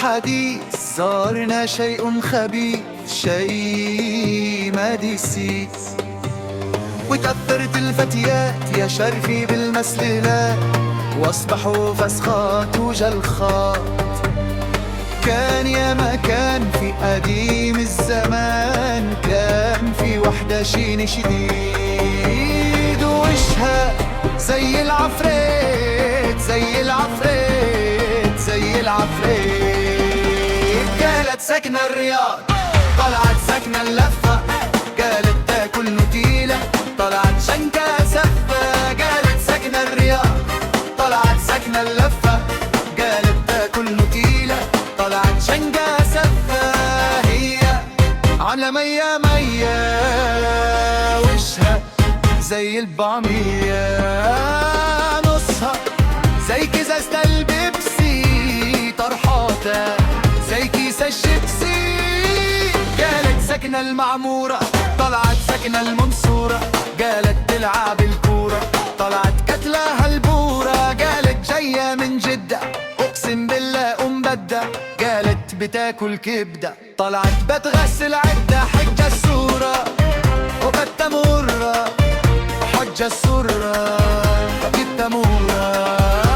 الحديث صارنا شيء خبيث، شيء ما ديسيت. وكثرت الفتيات يا شرفي بالمسللات، واصبحوا فسخات وجلخات. كان يا ما كان في قديم الزمان، كان في وحدة شين شديد ووشها زي العفريت، زي العفريت، زي العفريت. قالت سكنة الرياض، طلعت سكنة اللفة، قالت تاكل نتيلة، طلعت شنكة سفة. قالت سكنة الرياض، طلعت سكنة اللفة، قالت تاكل نتيلة، طلعت شنكة سفة. هي على مية مية، وشها زي البعمية، نصها زي كيسة البيبسي، طرحاتها زي كيس الشيبسي. قالت سكنة المعمورة، طلعت سكنة المنصورة، قالت تلعب الكورة، طلعت كتلها البورة. قالت جاية من جدة، اقسم بالله بدة، قالت بتاكل كبدة، طلعت بتغسل عدة. حجة السورة وبتمورة، حجة السورة التمورة.